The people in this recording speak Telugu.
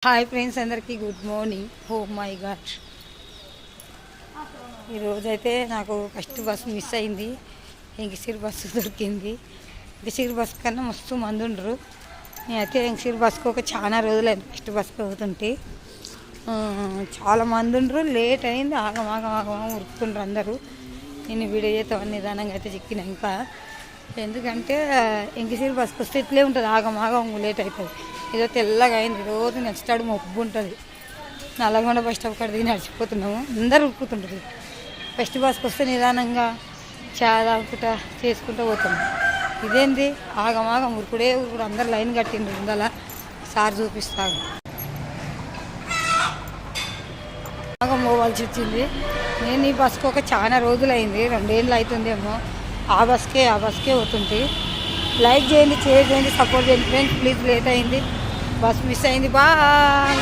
హాయ్ ఫ్రెండ్స్, అందరికీ good morning. Oh my God, ఈరోజైతే నాకు ఫస్ట్ బస్సు మిస్ అయింది. ఎంగిసిరి బస్సు దొరికింది. ఎంగిసిరి బస్సు కన్నా మస్తు మంది ఉండరు. నేనైతే ఎంగిసిరి బస్సుకు ఒక చాలా రోజులైంది ఫస్ట్ బస్సుకు అవుతుంటే. చాలా మంది ఉండరు. లేట్ అయింది. ఆగమాగం ఉరుకుతుండ్రు అందరూ. నేను వీడియో చేస్తాను నిదానంగా అయితే చిక్కిన. ఇంకా ఎందుకంటే ఎంగిసిరి బస్సుకు వస్తే ఇట్లే ఉంటుంది, ఆగమాగం లేట్ అవుతుంది. ఏదో తెల్లగా అయింది. రోజు నచ్చుతాడు మబ్బు ఉంటుంది. నల్లగొండ బస్ స్టాప్ కాడ దిగి నడిచిపోతున్నాము. అందరూ ఉరుకుతుంటారు. ఫస్ట్ బస్కి వస్తే నిదానంగా చాలా తాగుకుంటా చేసుకుంటూ పోతాము. ఇదేంది ఆగమాగం ఉరుకుడే ఉరుకుడు. అందరు లైన్ కట్టిండ్రు. ఉండాల సార్ చూపిస్తాడు. ఆగం పోవాల్సి వచ్చింది. నేను ఈ బస్కు ఒక చాలా రోజులు అయింది, 2 ఏళ్ళు అవుతుందేమో. ఆ బస్కే పోతుంది. లైక్ చేయండి, షేర్ చేయండి, సపోర్ట్ చేయండి ఫ్రెండ్స్ ప్లీజ్. లేట్ అయింది, బస్ మిస్ అయింది. బాయ్.